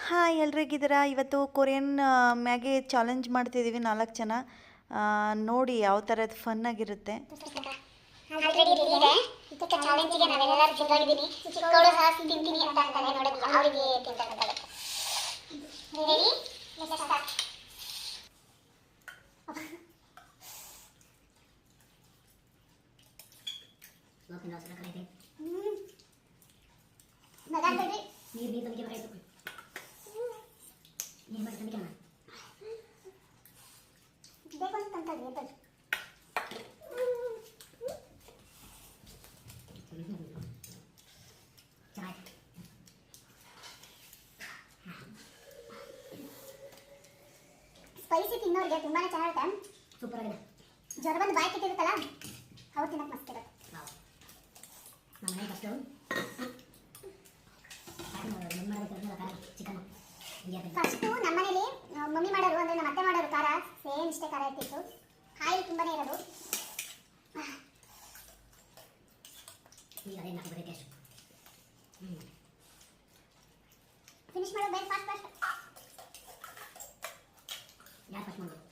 Hi ಎಲ್ರಿಗಿದ್ದೀರಾ. ಇವತ್ತು Korean Maggi challenge ಮಾಡ್ತಿದ್ದೀವಿ 4 ಜನ. ನೋಡಿ ಯಾವ ಥರದ ಫನ್ ಆಗಿರುತ್ತೆ. ಆಲ್ರೆಡಿ ರೆಡಿ ಇದೆ. ಇದಕ್ಕೆ ಚಾಲೆಂಜಿಗೆ ನಾವೆಲ್ಲರೂ ಸಿದ್ಧವಾಗಿದ್ದೀನಿ. ಚಿಕ್ಕವಳು ಸಹ ತಿಂತೀನಿ ಅಂತ ಅಂತಾನೆ ನೋಡೋದು ಅವರಿಗೆ ತಿಂತಾನೆ. ರೆಡಿ? Let's start. ಲೋಕಲ್ ಅವಸರ ಕರೆದೆ. ನಗಾಡ್ಬೇಡಿ. ನೀರು ತಂದಿಗೆ ಬರಬೇಕು. ನೀರು ಮಾಡಿ ತಂದಿಗೆ ಮಾಡಿ. ಬೇಕು ಅಂತ ಅಂತಲ್ರಿ ಎತ್ತದು. ಚೆನ್ನಾಗಿ ಸ್ಪೈಸಿ ತಿನ್ನೋರಿಗೆ ತುಂಬಾನೇ ಚೆನ್ನಾಗಿರುತ್ತೆ. ಸೂಪರ್ ಆಗಿದೆ. ಜ್ವರ ಬಂದು ಬಾಯಿ ಕೆಟ್ಟಿರುತ್ತಲ್ಲ ಅವ್ರು ತಿನ್ನಕ್ಕೆ ಮಸ್ತ್ ಇರುತ್ತೆ. ನಮ್ಮ ಮನೆ ಫಸ್ಟು ಚಿಕನ್ ಫಸ್ಟು ನಮ್ಮನೇಲಿ ಮಮ್ಮಿ ಮಾಡೋರು ಅಂದರೆ ನಮ್ಮ ಅತ್ತೆ ಮಾಡೋರು ಖಾರ ಸೇಮ್ ಇಷ್ಟೇ ಖಾರ ಇರ್ತಿತ್ತು. ಆಯಿಲ್ ತುಂಬಾನೇ ಇರೋದು. ಈಗ ಅದೇ ನಾಲ್ಕು ಬರೀ ಟೇಸ್ಟ್. ಫಿನಿಶ್ ಮಾಡೋದು ಬೇಗ ಫಾಸ್ಟ್ ಫಾಸ್ಟ್. ಯಾರು ಫಸ್ಟ್ ಮಾಡೋದು?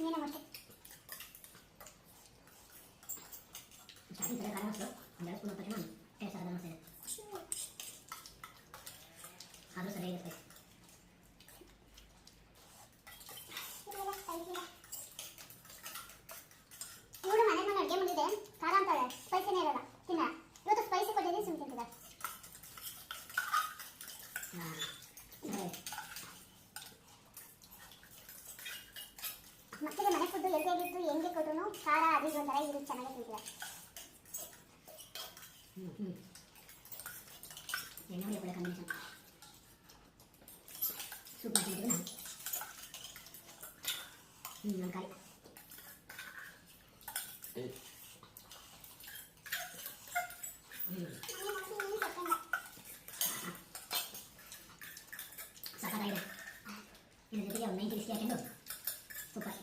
ಏನೋ ಮತ್ತೆ ಸ್ಟಾರ್ಟಿಂಗ್ ಕಡೆ ಖಾರ ಮಸ್ತು ಒಂದೆರಡು ಸ್ಪೂನ್ ತಕ್ಷಣ ಟೇಸ್ಟ್ ಅರ್ಧ ಮಸ್ತಿದೆ. ಆದರೂ ಸರಿಯಾಗಿರುತ್ತೆ. ಇವಳು ಮನೆ ಮನೆ ಅಡುಗೆ ಬಂದಿದೆ ಖಾರ ಅಂತಾಳೆ, ಸ್ಪೈಸಿನೇ ಇರಲ್ಲ ತಿನ್ನ. ಇವತ್ತು ಸ್ಪೈಸಿ ಕೊಟ್ಟಿದ್ದೀನಿ ಸುಮ್ಮನೆ ತಿಂತಿದ್ದಾರೆ. ಮಕ್ಕಳಿಗೆ ಮನೆ ಫುಡ್ಡು ಎಲ್ರಿಗಿತ್ತು ಹೆಂಗೆ ಕೊಟ್ಟರು ಖಾರ ಅದು ಇದು ಒಂಥರ ಇವರು ಚೆನ್ನಾಗಿ ತಿಂತಿದ್ದಾರೆ. ಎಣ್ಣೆ ಹೊಡೆ ಒಳ್ಳೆ ಕಾಂಬಿನೇಷನ್. ಸೂಪರ್ ತಿಂತಿದ್ದೀವಿ ನಾನು. ನನ್ನ ಕಾಯಿ ಸಖತ್ತಾಗಿದೆ. ಇದ್ರ ಜೊತೆಗೆ ಒಂದು 90 ಬಿಸ್ಕಿ ಹಾಕೊಂಡು ಸೂಪರ್.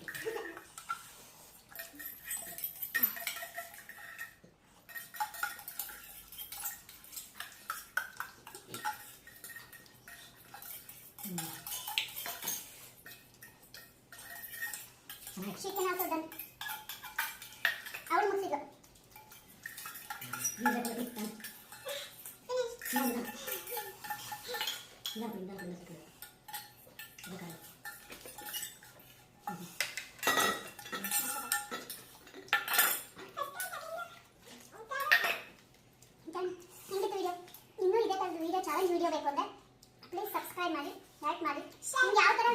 Chicken also done. ಅವಳು ಮುಗಿಸಿದ್ರು. ಹೆಂಗಿತ್ತು ವಿಡಿಯೋ? ಇನ್ನೂ ಇದೇ ಥರದ ವಿಡಿಯೋ ಚಾಲೆಂಜ್ ವಿಡಿಯೋ ಬೇಕು ಅಂದರೆ ಪ್ಲೀಸ್ ಸಬ್ಸ್ಕ್ರೈಬ್ ಮಾಡಿ, ಲೈಕ್ ಮಾಡಿ. ನಿಮ್ಗೆ ಯಾವ ಥರ